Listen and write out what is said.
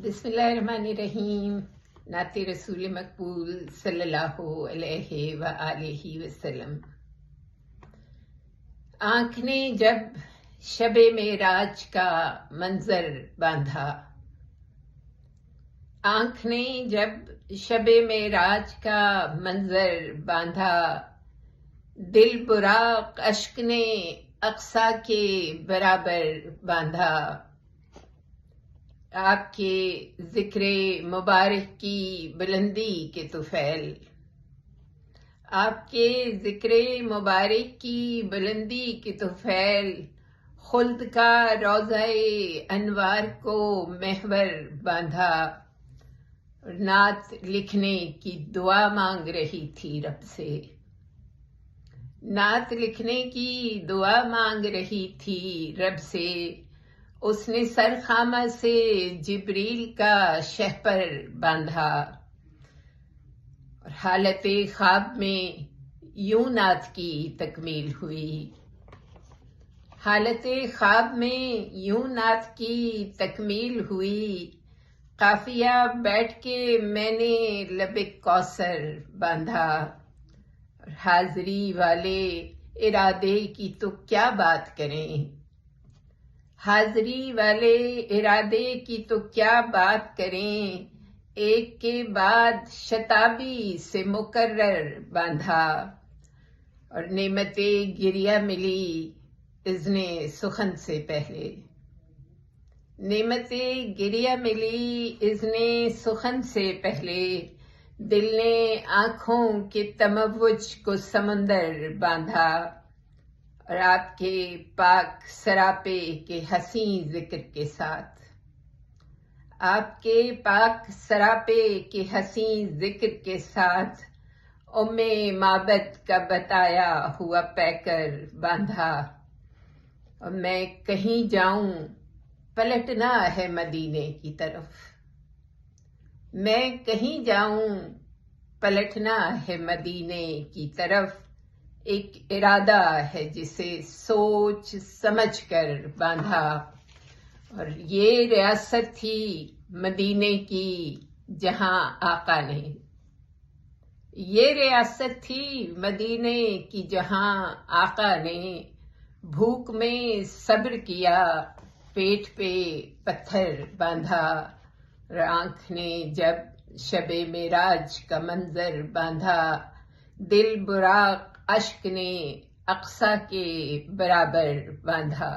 بسم اللہ الرحمن الرحیم. نعت رسول مقبول صلی اللہ علیہ وآلہ وسلم. آنکھ نے جب شب معراج کا منظر باندھا، آنکھ نے جب شب معراج کا منظر باندھا، دل براق اشک نے اقصیٰ کے برابر باندھا. آپ کے ذکر مبارک کی بلندی کے طفیل، آپ کے ذکر مبارک کی بلندی کے طفیل، خلد کا روضہ انوار کو محور باندھا. نعت لکھنے کی دعا مانگ رہی تھی رب سے، نعت لکھنے کی دعا مانگ رہی تھی رب سے. اس نے سر خامہ سے جبریل کا شہپر باندھا، اور حالت خواب میں یوں نعت کی تکمیل ہوئی. حالت خواب میں یوں نعت کی تکمیل ہوئی. قافیہ بیٹھ کے میں نے لب کوثر باندھا، اور حاضری والے ارادے کی تو کیا بات کریں، حاضری والے ارادے کی تو کیا بات کریں. ایک کے بعد شتابی سے مقرر باندھا، اور نعمت گریہ ملی اذن سخن سے پہلے. نعمت گریہ ملی اذن سخن سے پہلے. دل نے آنکھوں کے تموج کو سمندر باندھا، اور آپ کے پاک سراپے کے حسین ذکر کے ساتھ، آپ کے پاک سراپے کے حسین ذکر کے ساتھ ام معبد کا بتایا ہوا پیکر باندھا. اور میں کہیں جاؤں پلٹنا ہے مدینے کی طرف، میں کہیں جاؤں پلٹنا ہے مدینے کی طرف. ایک ارادہ ہے جسے سوچ سمجھ کر باندھا، اور یہ ریاست تھی مدینے کی جہاں آقا نے، یہ ریاست تھی مدینے کی جہاں آقا نے. بھوک میں صبر کیا، پیٹ پہ پتھر باندھا، اور آنکھ نے جب شب معراج کا منظر باندھا، دل براق اشک نے اقصیٰ کے برابر باندھا.